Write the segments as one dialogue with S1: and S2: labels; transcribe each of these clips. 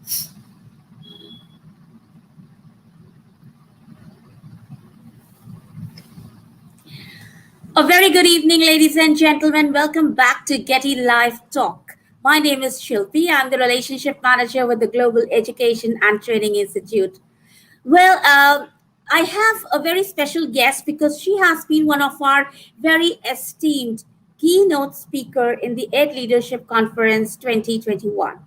S1: A very good evening, ladies and gentlemen. Welcome back to Getty Live Talk. My name is Shilpi. I'm the relationship manager with the Global Education and Training Institute. Well, I have a very special guest because she has been one of our very esteemed keynote speaker in the Ed Leadership Conference 2021.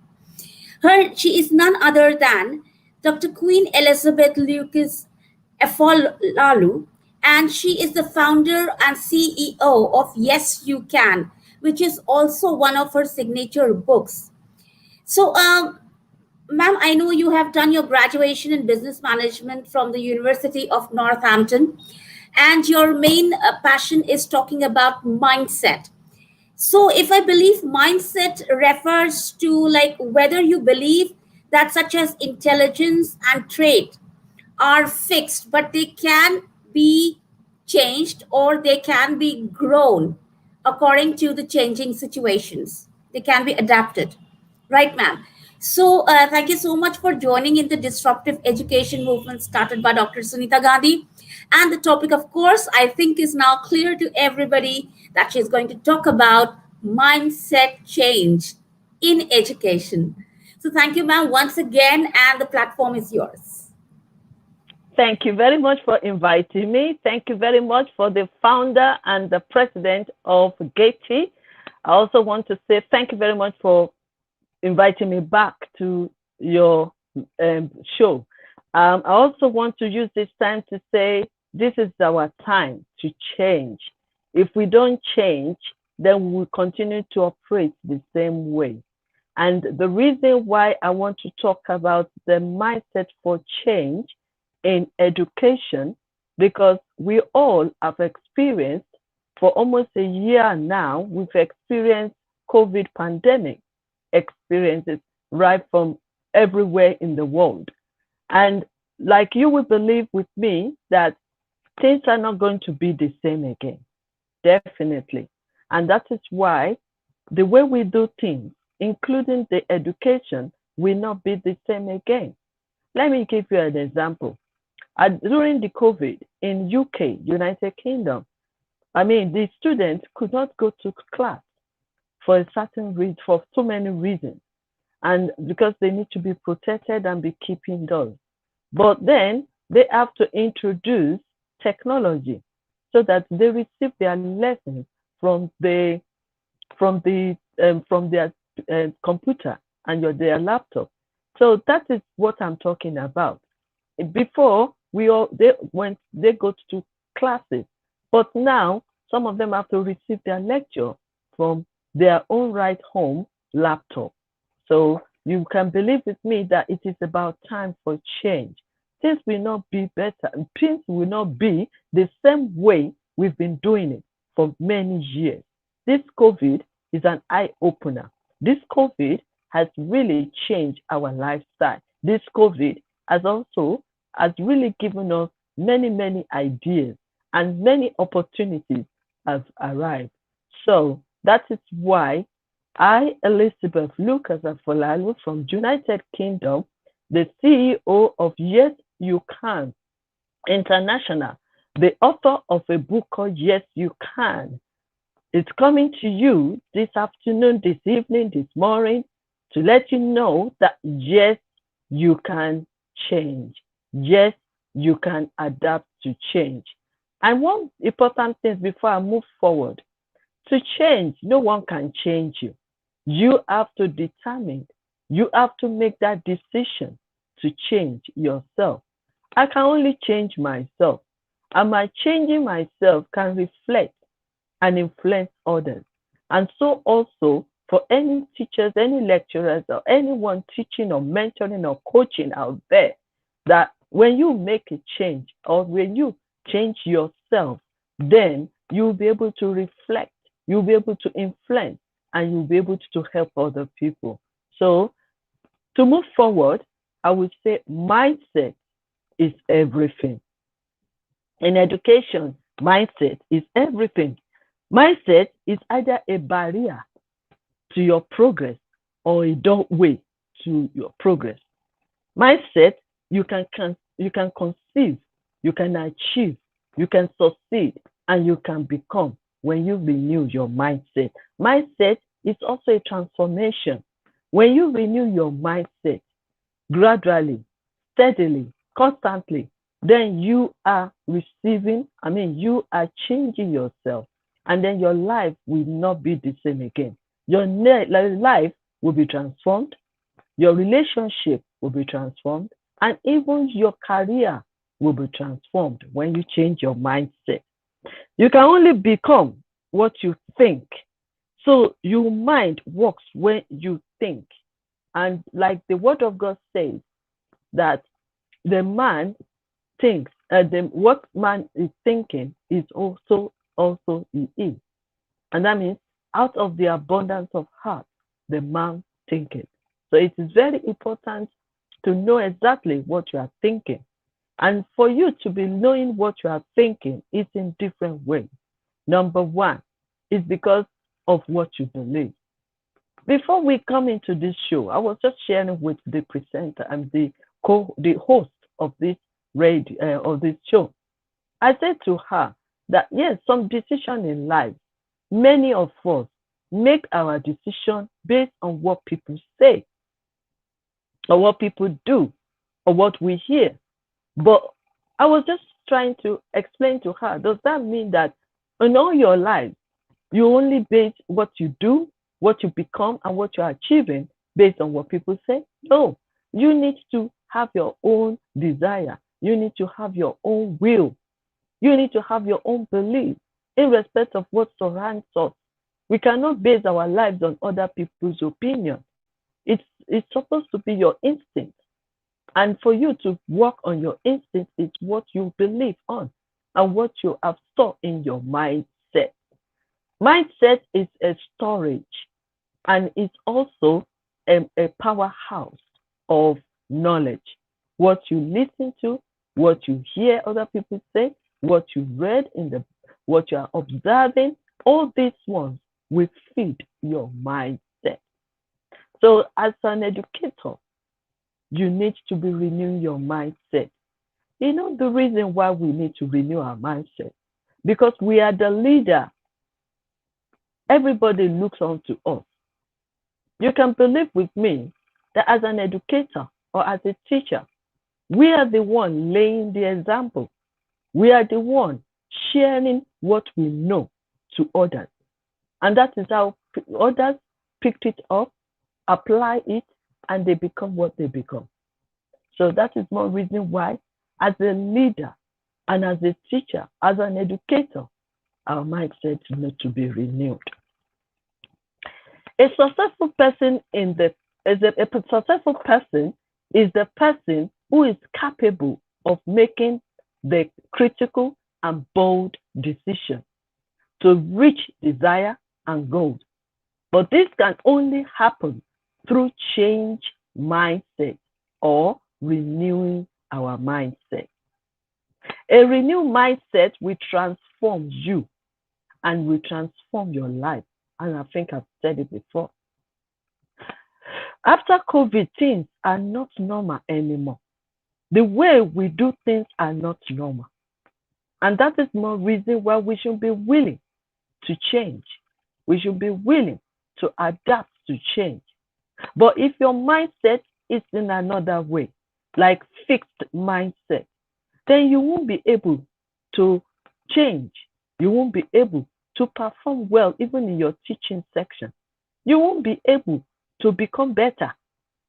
S1: She is none other than Dr. Queen Elizabeth Lucas Afolalu, and she is the founder and CEO of Yes You Can, which is also one of her signature books. So, ma'am, I know you have done your graduation in business management from the University of Northampton, and your main passion is talking about mindset. So, if I believe mindset refers to like whether you believe that such as intelligence and trait are fixed, but they can be changed or they can be grown according to the changing situations. They can be adapted. Right, ma'am. So, thank you so much for joining in the disruptive education movement started by Dr. Sunita Gandhi. And the topic, of course, I think is now clear to everybody that she's going to talk about mindset change in education. So, thank you, ma'am, once again, and the platform is yours.
S2: Thank you very much for inviting me. Thank you very much for the founder and the president of GETI. I also want to say thank you very much for inviting me back to your show. I also want to use this time to say this is our time to change. If we don't change, then we will continue to operate the same way. And the reason why I want to talk about the mindset for change in education, because we all have experienced for almost a year now, we've experienced COVID pandemic experiences right from everywhere in the world. And like you will believe with me that things are not going to be the same again, definitely. And that is why the way we do things, including the education, will not be the same again. Let me give you an example. During the COVID in UK, United Kingdom, the students could not go to class for a certain reason, for so many reasons, and because they need to be protected and be kept indoors. But then they have to introduce technology so that they receive their lessons from their computer and their laptop. So that is what I'm talking about. Before they go to classes, but now some of them have to receive their lecture from their own right home laptop. So you can believe with me that it is about time for change. Things will not be better. Things will not be the same way we've been doing it for many years. This COVID is an eye-opener. This COVID has really changed our lifestyle. This COVID has really given us many, many ideas, and many opportunities have arrived. So that is why I, Elizabeth Lucas Afolalu from United Kingdom, the CEO of Yes You Can International, the author of a book called Yes You Can, it's coming to you this afternoon, this evening, this morning to let you know that yes, you can change. Yes, you can adapt to change. And one important thing before I move forward, to change, no one can change you. You have to determine, you have to make that decision to change yourself. I can only change myself, and my changing myself can reflect and influence others. And so also for any teachers, any lecturers, or anyone teaching or mentoring or coaching out there, that when you make a change or when you change yourself, then you'll be able to reflect, you'll be able to influence, and you'll be able to help other people. So to move forward, I would say mindset is everything. In education, mindset is everything. Mindset is either a barrier to your progress or a doorway to your progress. Mindset, you can conceive, you can achieve, you can succeed, and you can become when you renew your mindset. Mindset is also a transformation. When you renew your mindset gradually, steadily, constantly, then you are receiving, you are changing yourself, and then your life will not be the same again. Your life will be transformed, your relationship will be transformed, and even your career will be transformed when you change your mindset. You can only become what you think. So your mind works when you think. And like the word of God says, that the man thinks, what man is thinking is also he is. And that means out of the abundance of heart, the man thinketh. So it is very important to know exactly what you are thinking. And for you to be knowing what you are thinking is in different ways. Number one is because of what you believe. Before we come into this show, I was just sharing with the presenter and the host of this of this show. I said to her that yes, some decision in life, many of us make our decision based on what people say, or what people do, or what we hear. But I was just trying to explain to her, does that mean that in all your life, you only base what you do, what you become, and what you're achieving based on what people say? No, you need to have your own desire. You need to have your own will. You need to have your own belief in respect of what surrounds us. We cannot base our lives on other people's opinion. It's supposed to be your instinct. And for you to work on your instinct is what you believe on and what you have stored in your mindset. Mindset is a storage, and it's also a powerhouse of knowledge. What you listen to, what you hear other people say, what you read what you are observing, all these ones will feed your mindset. So as an educator, you need to be renewing your mindset. You know the reason why we need to renew our mindset? Because we are the leader. Everybody looks on to us. You can believe with me that as an educator or as a teacher, we are the one laying the example. We are the one sharing what we know to others. And that is how others picked it up, apply it, and they become what they become. So that is one reason why, as a leader and as a teacher, as an educator, our mindset needs to be renewed. A successful person is the person who is capable of making the critical and bold decision to reach desire and goals. But this can only happen through change mindset or renewing our mindset. A renewed mindset will transform you and will transform your life. And I think I've said it before. After COVID, things are not normal anymore. The way we do things are not normal. And that is more reason why we should be willing to change. We should be willing to adapt to change. But if your mindset is in another way, like fixed mindset, then you won't be able to change. You won't be able to perform well even in your teaching section. You won't be able to become better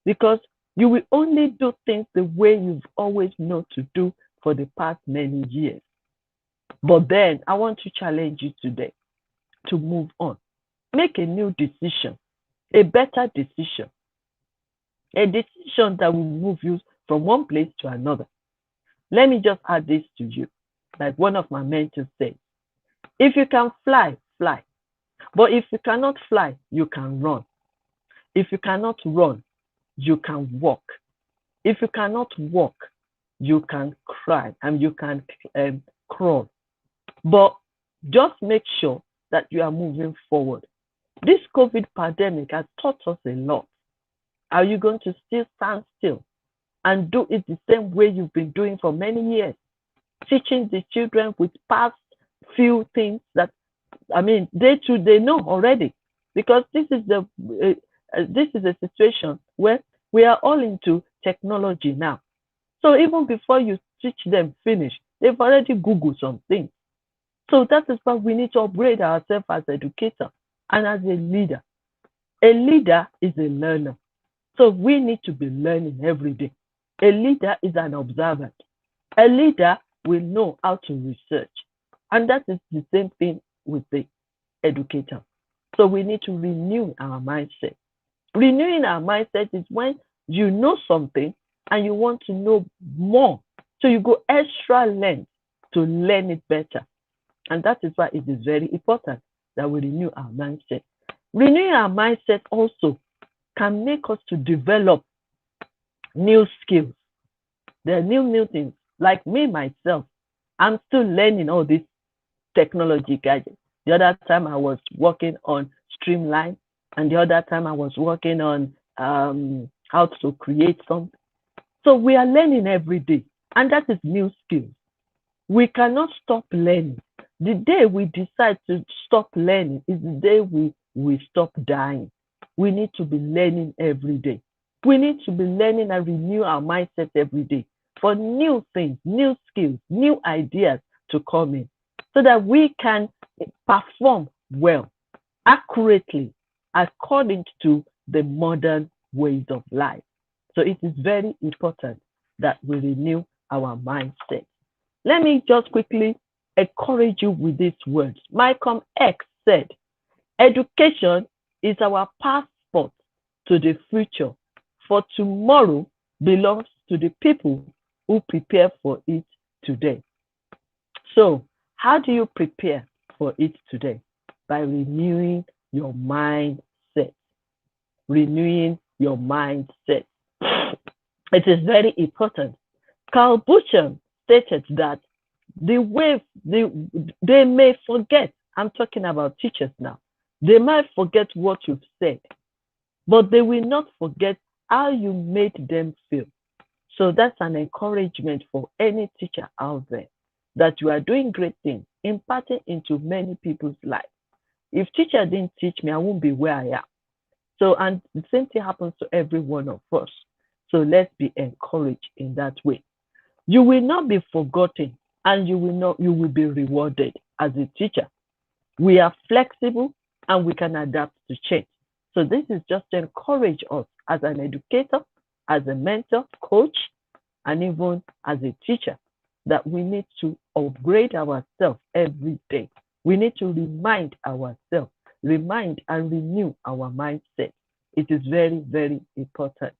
S2: because you will only do things the way you've always known to do for the past many years. But then I want to challenge you today to move on. Make a new decision, a better decision, a decision that will move you from one place to another. Let me just add this to you. Like one of my mentors said, if you can fly, fly. But if you cannot fly, you can run. If you cannot run, you can walk. If you cannot walk, you can cry and you can crawl. But just make sure that you are moving forward. This COVID pandemic has taught us a lot. Are you going to still stand still and do it the same way you've been doing for many years, teaching the children with past few things that, I mean, they know already, because this is a situation where we are all into technology now. So even before you teach them finish, they've already Googled some things. So that is why we need to upgrade ourselves as educators and as a leader. A leader is a learner. So we need to be learning every day. A leader is an observer. A leader will know how to research. And that is the same thing with the educator. So we need to renew our mindset. Renewing our mindset is when you know something and you want to know more. So you go extra length to learn it better. And that is why it is very important that we renew our mindset. Renewing our mindset also can make us to develop new skills. There are new things. Like me, myself, I'm still learning all these technology gadgets. The other time I was working on Streamline, and the other time I was working on how to create something. So we are learning every day, and that is new skills. We cannot stop learning. The day we decide to stop learning is the day we stop dying. We need to be learning every day. We need to be learning and renew our mindset every day for new things, new skills, new ideas to come in, so that we can perform well, accurately, according to the modern ways of life. So it is very important that we renew our mindset. Let me just quickly encourage you with these words. Malcolm X said, education is our passport to the future, for tomorrow belongs to the people who prepare for it today. So, how do you prepare for it today? By renewing your mindset. Renewing your mindset. It is very important. Carl Buchan stated that the way they may forget, I'm talking about teachers now, they might forget what you've said, but they will not forget how you made them feel. So that's an encouragement for any teacher out there, that you are doing great things, imparting into many people's lives. If teacher didn't teach me, I won't be where I am. So, and the same thing happens to every one of us. So let's be encouraged in that way. You will not be forgotten, and you will be rewarded as a teacher. We are flexible and we can adapt to change. So this is just to encourage us as an educator, as a mentor, coach, and even as a teacher, that we need to upgrade ourselves every day. We need to remind ourselves, remind and renew our mindset. It is very, very important.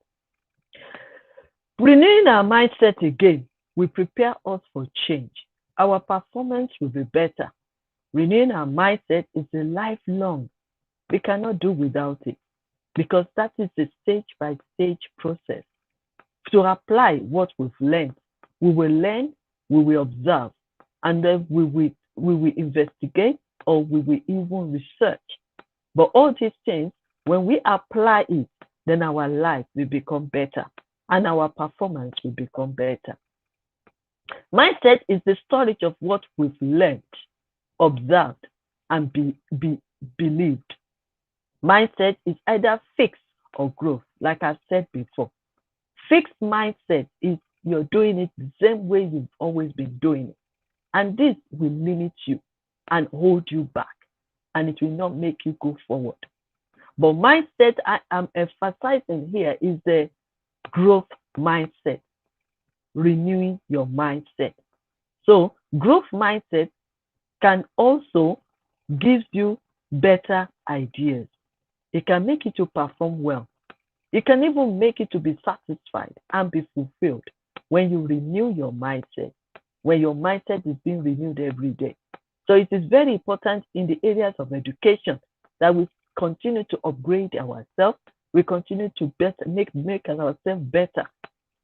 S2: Renewing our mindset again will prepare us for change. Our performance will be better. Renewing our mindset is a lifelong. We cannot do without it, because that is a stage-by-stage process. To apply what we've learned, we will learn, we will observe, and then we will investigate, or we will even research. But all these things, when we apply it, then our life will become better and our performance will become better. Mindset is the storage of what we've learned, observed, and believed. Mindset is either fixed or growth, like I said before. Fixed mindset is you're doing it the same way you've always been doing it. And this will limit you and hold you back, and it will not make you go forward. But mindset I am emphasizing here is the growth mindset, renewing your mindset. So growth mindset can also give you better ideas. It can make you to perform well. It can even make you to be satisfied and be fulfilled when you renew your mindset, when your mindset is being renewed every day. So it is very important in the areas of education that we continue to upgrade ourselves. We continue to make ourselves better.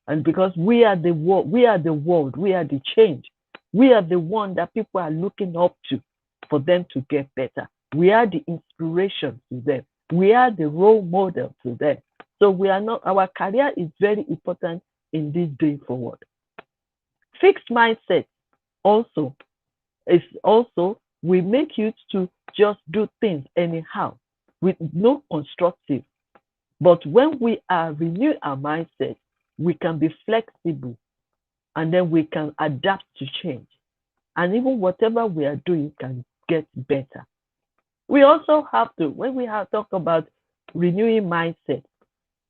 S2: And because we are the world, we are the change. We are the one that people are looking up to for them to get better. We are the inspiration to them. We are the role model to them. So we are not, our career is very important in this day forward. Fixed mindset also will make you to just do things anyhow with no constructive. But when we are renew our mindset, we can be flexible and then we can adapt to change. And even whatever we are doing can get better. We also have to, when we have talk about renewing mindset,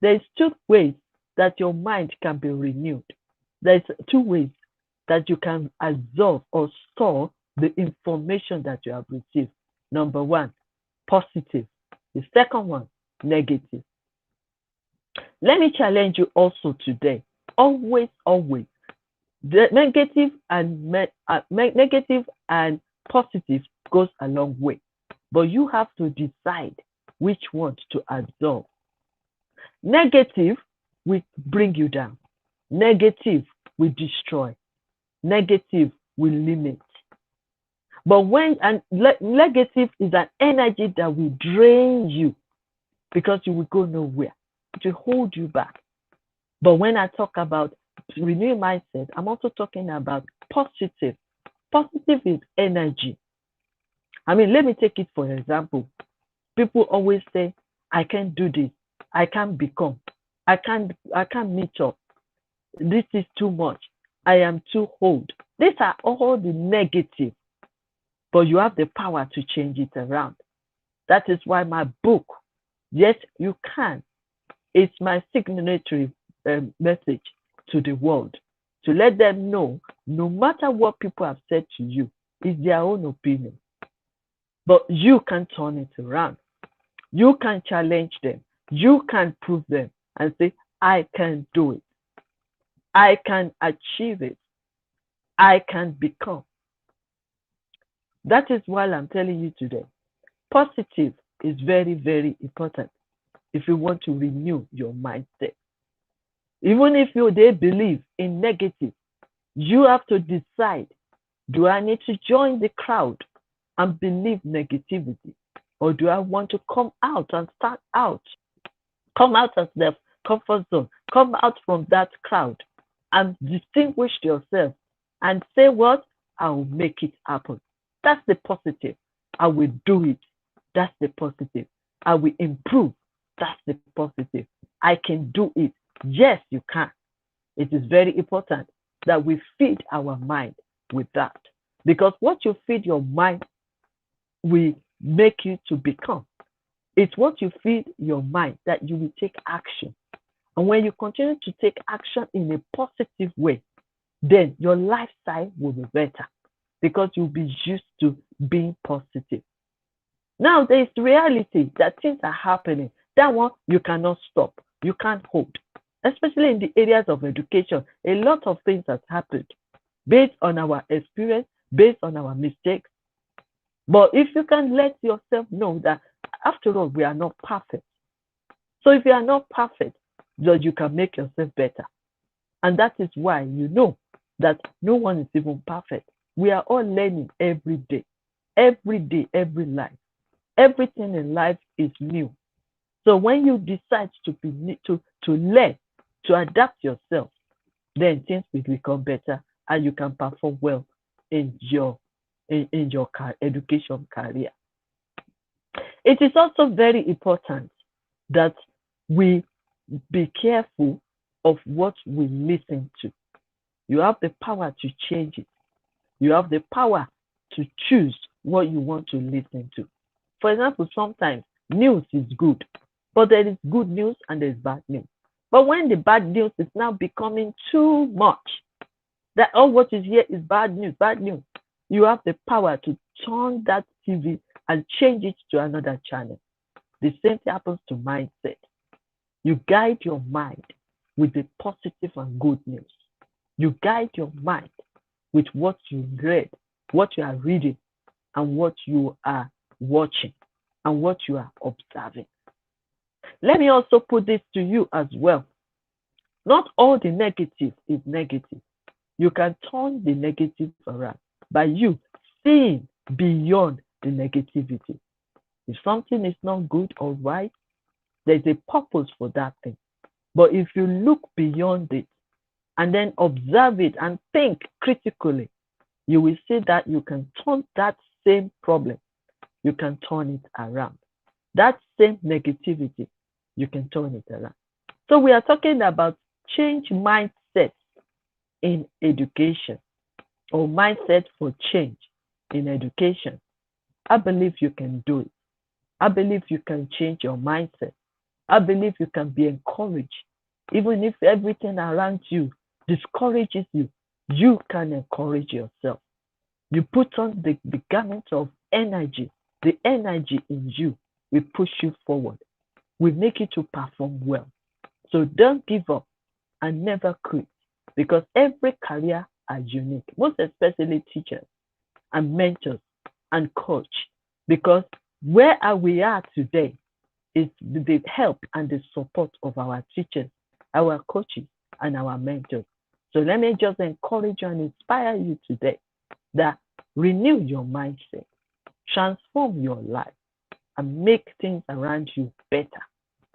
S2: there's two ways that your mind can be renewed. There's two ways that you can absorb or store the information that you have received. Number one, positive. The second one, negative. Let me challenge you also today. Always, the negative and positive goes a long way, but you have to decide which one to absorb. Negative will bring you down. Negative will destroy. Negative will limit. But negative is an energy that will drain you because you will go nowhere. It will hold you back. But when I talk about renewing mindset, I'm also talking about positive. Positive is energy. I mean, let me take it for example. People always say, I can't do this. I can't become. I can't meet up. This is too much. I am too old. These are all the negative, but you have the power to change it around. That is why my book, Yes, You Can, it's my signatory message to the world, to let them know, no matter what people have said to you, it's their own opinion. But you can turn it around. You can challenge them. You can prove them and say, I can do it. I can achieve it. I can become. That is why I'm telling you today. Positive is very, very important if you want to renew your mindset. Even if they believe in negative, you have to decide, do I need to join the crowd and believe negativity? Or do I want to come out and start out? Come out of the comfort zone. Come out from that crowd and distinguish yourself and say what? I will make it happen. That's the positive. I will do it. That's the positive. I will improve. That's the positive. I can do it. Yes, you can. It is very important that we feed our mind with that. Because what you feed your mind will make you to become. It's what you feed your mind that you will take action. And when you continue to take action in a positive way, then your lifestyle will be better because you'll be used to being positive. Now, there is reality that things are happening. That one, you cannot stop. You can't hold. Especially in the areas of education, a lot of things have happened based on our experience, based on our mistakes. But if you can let yourself know that, after all, we are not perfect. So if you are not perfect, then you can make yourself better. And that is why you know that no one is even perfect. We are all learning every day, every life. Everything in life is new. So when you decide to learn, to adapt yourself, then things will become better and you can perform well in your education career. It is also very important that we be careful of what we listen to. You have the power to change it. You have the power to choose what you want to listen to. For example, sometimes news is good, but there is good news and there is bad news. But when the bad news is now becoming too much, that all what is here is bad news, you have the power to turn that TV and change it to another channel. The same thing happens to mindset. You guide your mind with the positive and good news. You guide your mind with what you read, what you are reading, and what you are watching, and what you are observing. Let me also put this to you as well. Not all the negative is negative. You can turn the negative around by you seeing beyond the negativity. If something is not good or right, there's a purpose for that thing. But if you look beyond it, and then observe it and think critically, you will see that you can turn that same problem, you can turn it around. That same negativity, you can turn it around. So we are talking about change mindset in education, or mindset for change in education. I believe you can do it. I believe you can change your mindset. I believe you can be encouraged. Even if everything around you discourages you, you can encourage yourself. You put on the garment of energy. The energy in you will push you forward, will make you to perform well. So don't give up and never quit, because every career are unique, most especially teachers and mentors and coach, because where are we at today is the help and the support of our teachers, our coaches, and our mentors. So let me just encourage you and inspire you today that renew your mindset, transform your life, and make things around you better,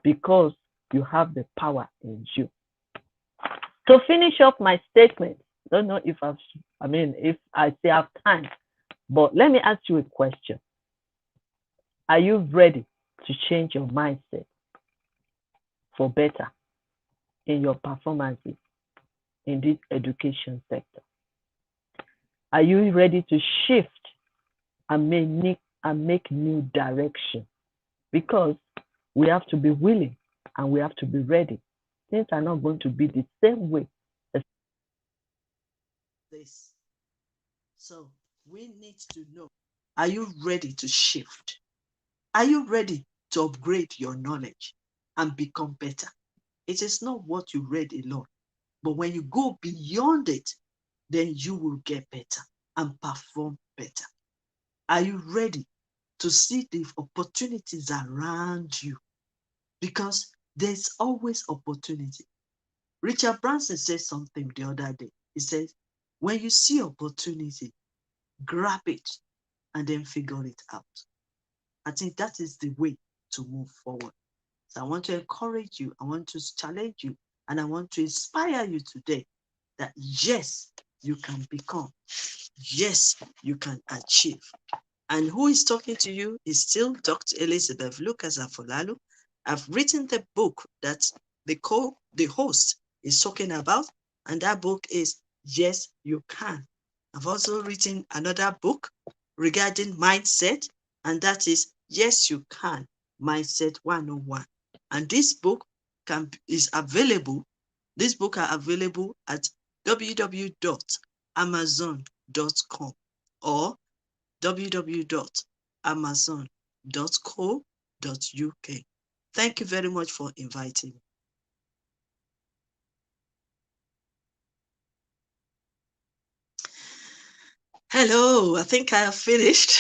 S2: because you have the power in you. To finish up my statement, don't know if if I still have time, but let me ask you a question. Are you ready to change your mindset for better in your performances in this education sector? Are you ready to shift and make new direction? Because we have to be willing and we have to be ready. Things are not going to be the same way as
S3: this. So we need to know, are you ready to shift? Are you ready to upgrade your knowledge and become better? It is not what you read alone, but when you go beyond it, then you will get better and perform better. Are you ready to see the opportunities around you? Because there's always opportunity. Richard Branson said something the other day. He says, when you see opportunity, grab it and then figure it out. I think that is the way to move forward. So I want to encourage you, I want to challenge you, and I want to inspire you today that yes, you can become, yes, you can achieve. And who is talking to you is still Dr. Elizabeth Lucas Afolalu. I've written the book that the host is talking about, and that book is Yes, You Can. I've also written another book regarding mindset, and that is Yes, You Can, Mindset 101. And this book is available. This book are available at www.amazon.com or www.amazon.co.uk. Thank you very much for inviting me. Hello, I think I have finished.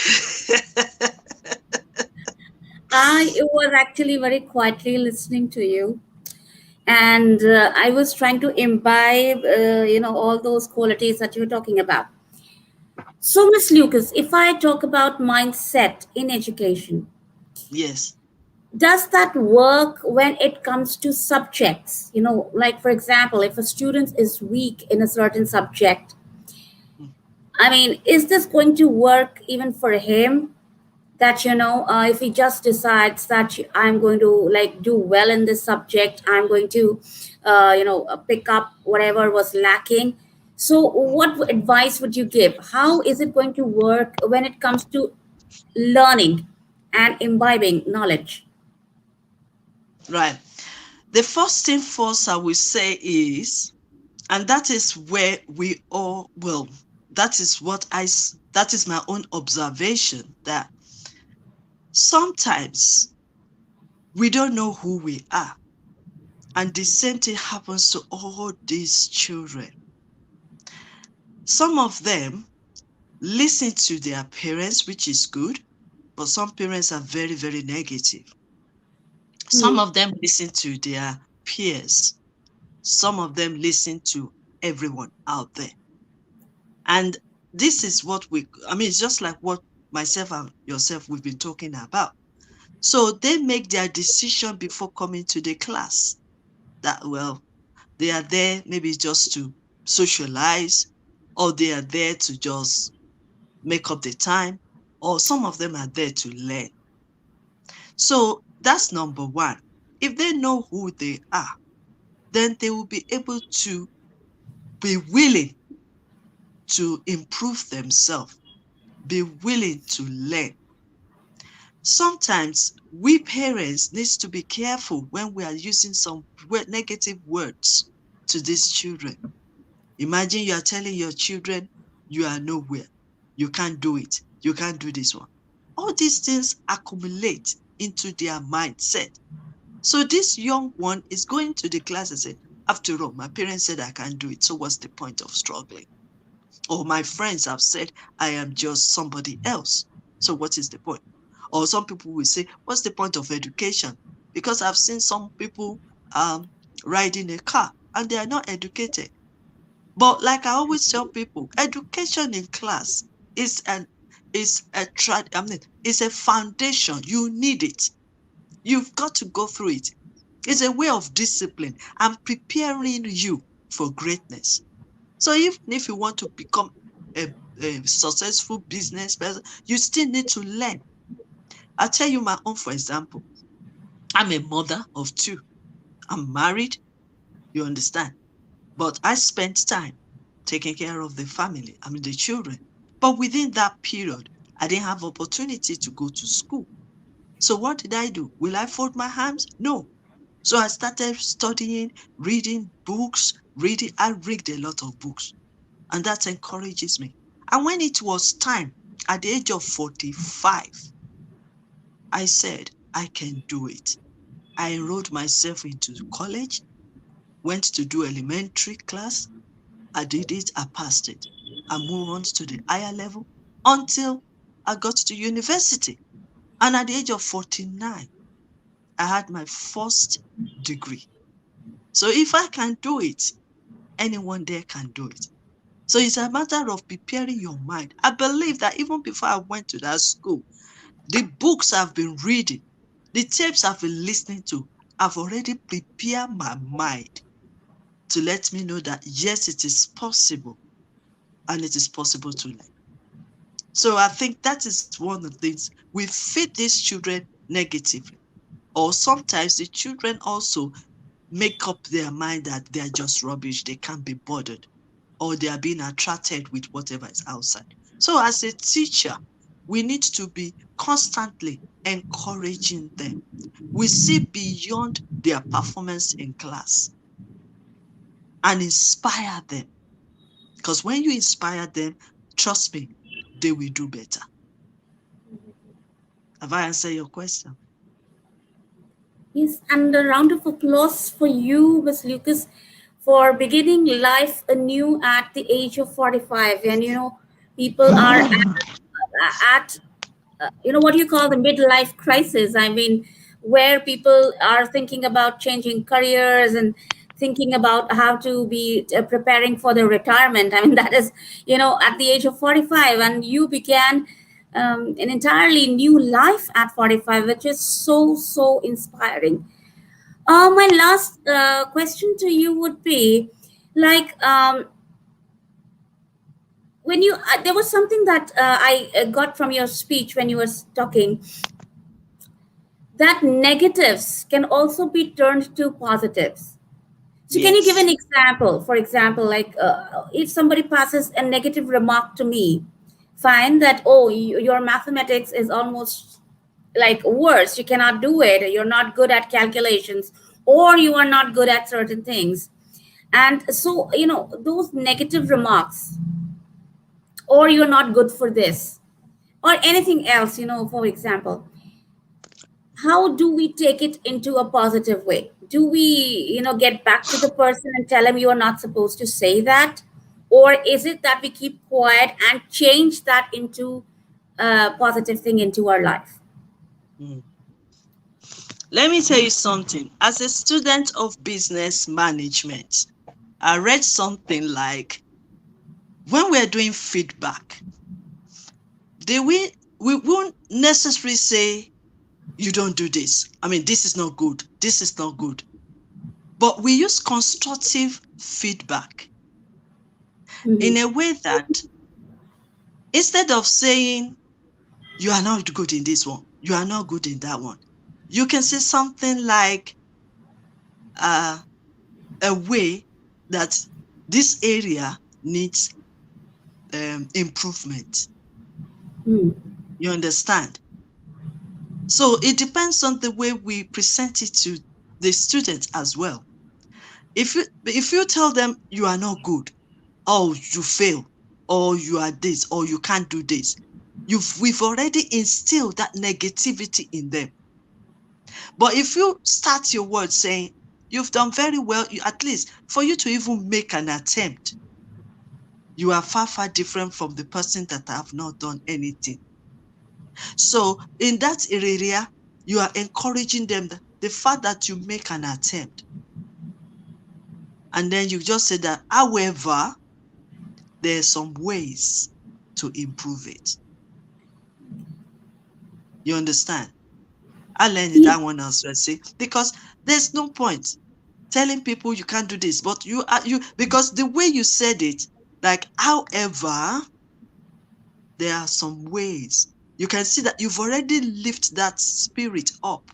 S1: I was actually very quietly listening to you, and I was trying to imbibe, all those qualities that you were talking about. So, Miss Lucas, if I talk about mindset in education,
S3: Yes.
S1: does that work when it comes to subjects? Like for example, if a student is weak in a certain subject,
S3: Mm.
S1: I mean, is this going to work even for him? That if he just decides that I'm going to like do well in this subject, I'm going to pick up whatever was lacking. So
S3: Mm.
S1: what advice would you give? How is it going to work when it comes to learning and imbibing knowledge?
S3: Right. The first thing first I will say is, and that is where we all, well, that is my own observation, that sometimes we don't know who we are. And the same thing happens to all these children. Some of them listen to their parents, which is good, but some parents are very, very negative. Some
S1: Hmm.
S3: of them listen to their peers. Some of them listen to everyone out there. And this is it's just like what myself and yourself we've been talking about. So they make their decision before coming to the class that, well, They are there maybe just to socialize, or they are there to just make up the time, or some of them are there to learn. So that's number one. If they know who they are, then they will be able to be willing to improve themselves, be willing to learn. Sometimes we parents need to be careful when we are using some negative words to these children. Imagine you are telling your children, you are nowhere, you can't do it, you can't do this one. All these things accumulate into their mindset. So this young one is going to the class and say, after all, my parents said I can't do it, so what's the point of struggling? Or my friends have said I am just somebody else, so what is the point? Or some people will say, what's the point of education? Because I've seen some people riding a car and they are not educated. But like I always tell people, education in class is is a foundation. You need it. You've got to go through it. It's a way of discipline and preparing you for greatness. So even if you want to become a successful business person, you still need to learn. I'll tell you my own, for example. I'm a mother of two. I'm married, you understand. But I spent time taking care of the family, the children. But within that period, I didn't have opportunity to go to school. So what did I do? Will I fold my hands? No. So I started studying, reading books, I read a lot of books, and that encourages me. And when it was time, at the age of 45, I said, I can do it. I enrolled myself into college, went to do elementary class. I did it, I passed it. I moved on to the higher level until I got to university. And at the age of 49, I had my first degree. So if I can do it, anyone there can do it. So it's a matter of preparing your mind. I believe that even before I went to that school, the books I've been reading, the tapes I've been listening to, I've already prepared my mind to let me know that yes, it is possible, and it is possible to learn. So I think that is one of the things we feed these children negatively. Or sometimes the children also make up their mind that they are just rubbish, they can't be bothered, or they are being attracted with whatever is outside. So as a teacher, we need to be constantly encouraging them. We see beyond their performance in class and inspire them. Because when you inspire them, trust me, they will do better. Have I answered your question?
S1: Yes, and a round of applause for you, Miss Lucas, for beginning life anew at the age of 45. And people are at what do you call the midlife crisis? I mean, where people are thinking about changing careers and thinking about how to be preparing for their retirement. I mean, that is, at the age of 45, and you began an entirely new life at 45, which is so, so inspiring. My last question to you would be like, when there was something that I got from your speech when you were talking, that negatives can also be turned to positives. So, can you give
S3: Yes.
S1: an example? For example, like if somebody passes a negative remark to me, find that, oh, your mathematics is almost like worse, you cannot do it, you're not good at calculations, or you are not good at certain things. And so, those negative remarks, or you're not good for this, or anything else, for example, how do we take it into a positive way? Do we get back to the person and tell him you are not supposed to say that, or is it that we keep quiet and change that into a positive thing into our life?
S3: Mm. Let me tell you something. As a student of business management, I read something like when we're doing feedback, we won't necessarily say, you don't do this. I mean, this is not good. This is not good. But we use constructive feedback in
S1: Mm-hmm.
S3: a way that instead of saying, you are not good in this one, you are not good in that one, you can say something like, uh, a way that this area needs improvement.
S1: Mm.
S3: You understand? So it depends on the way we present it to the students as well. If you tell them you are not good, or you fail, or you are this, or you can't do this, we've already instilled that negativity in them. But if you start your word saying you've done very well, at least for you to even make an attempt, you are far, far different from the person that have not done anything. So in that area, you are encouraging them that the fact that you make an attempt, and then you just say that, however, there are some ways to improve it. You understand? I learned
S1: Yeah.
S3: that one as well. See, because there's no point telling people you can't do this, but you are because the way you said it, like, however, there are some ways. You can see that you've already lifted that spirit up.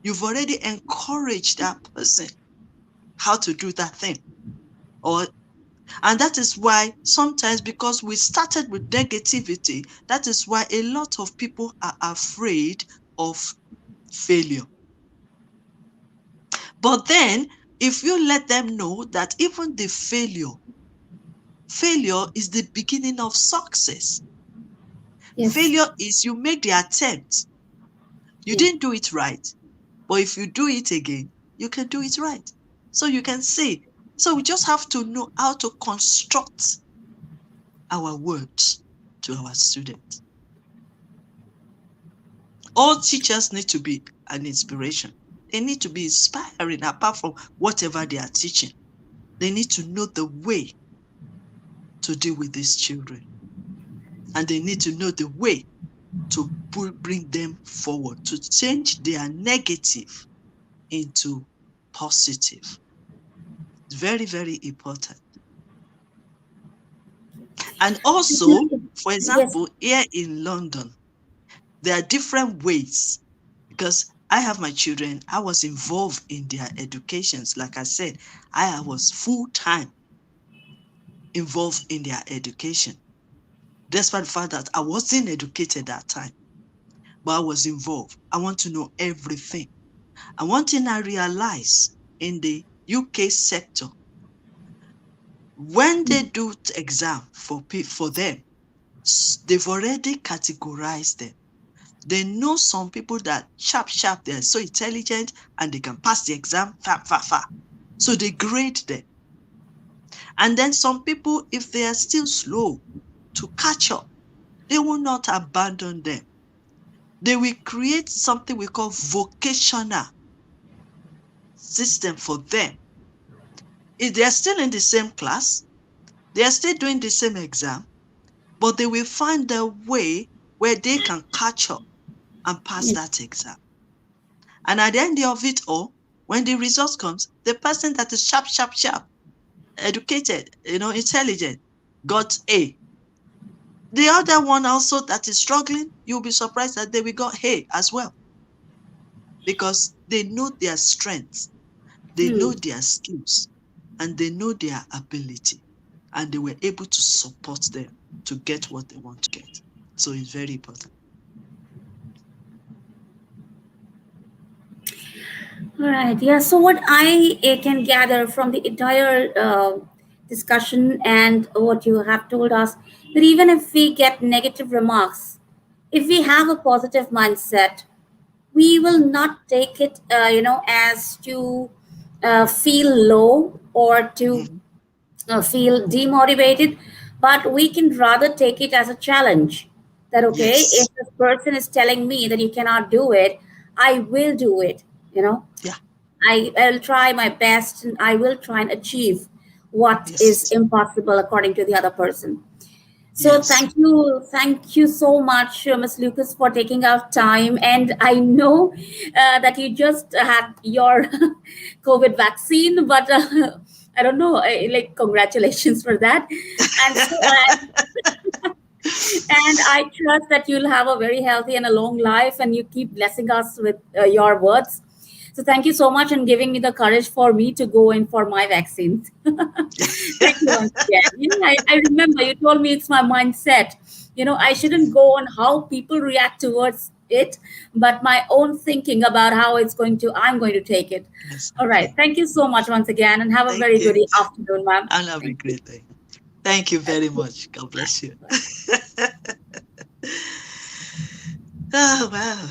S3: You've already encouraged that person how to do that thing. Or and that is why sometimes, because we started with negativity, that is why a lot of people are afraid of failure. But then, if you let them know that even the failure is the beginning of success.
S1: Yes.
S3: Failure is you make the attempt. You
S1: Yeah.
S3: didn't do it right, but if you do it again, you can do it right. So you can see. So we just have to know how to construct our words to our students. All teachers need to be an inspiration. They need to be inspiring apart from whatever they are teaching. They need to know the way to deal with these children. And they need to know the way to bring them forward, to change their negative into positive. It's very, very important. And also, for
S1: Yes.
S3: example, here in London, there are different ways, because I have my children, I was involved in their educations. Like I said, I was full-time involved in their education, despite the fact that I wasn't educated that time, but I was involved. I want to know everything. And one thing I realized in the UK sector, when they do exam for them, they've already categorized them. They know some people that sharp, they're so intelligent and they can pass the exam far. So they grade them. And then some people, if they are still slow to catch up, they will not abandon them. They will create something we call vocational system for them. If they are still in the same class, they are still doing the same exam, but they will find a way where they can catch up and pass
S1: Yes.
S3: that exam. And at the end of it all, when the result comes, the person that is sharp, educated, intelligent, got A. The other one also that is struggling, you'll be surprised that they will got A as well, because they know their strengths, they
S1: Hmm.
S3: know their skills, and they know their ability, and they were able to support them to get what they want to get. So it's very important.
S1: All right. Yeah. So what I can gather from the entire discussion and what you have told us, that even if we get negative remarks, if we have a positive mindset, we will not take it, as to feel low or to
S3: Mhm.
S1: feel demotivated, but we can rather take it as a challenge. That okay, if
S3: Yes.
S1: this person is telling me that you cannot do it, I will do it. You know,
S3: Yeah.
S1: I will try my best and I will try and achieve what is
S3: Yes.
S1: impossible according to the other person. So
S3: Yes.
S1: thank you so much, Ms. Lucas, for taking out time. And I know that you just had your COVID vaccine, but I don't know, like congratulations for that. And so, and I trust that you'll have a very healthy and a long life, and you keep blessing us with your words. So thank you so much and giving me the courage for me to go in for my vaccines. Thank you once again. I remember you told me it's my mindset. I shouldn't go on how people react towards it, but my own thinking about how I'm going to take it. All right.
S3: Exactly.
S1: Thank you so much once again and have a
S3: Thank
S1: very
S3: you.
S1: good afternoon, ma'am.
S3: And have a
S1: Thank you.
S3: great day. Thank you very
S1: Okay.
S3: much. God bless you.
S1: Bye.
S3: Oh, wow.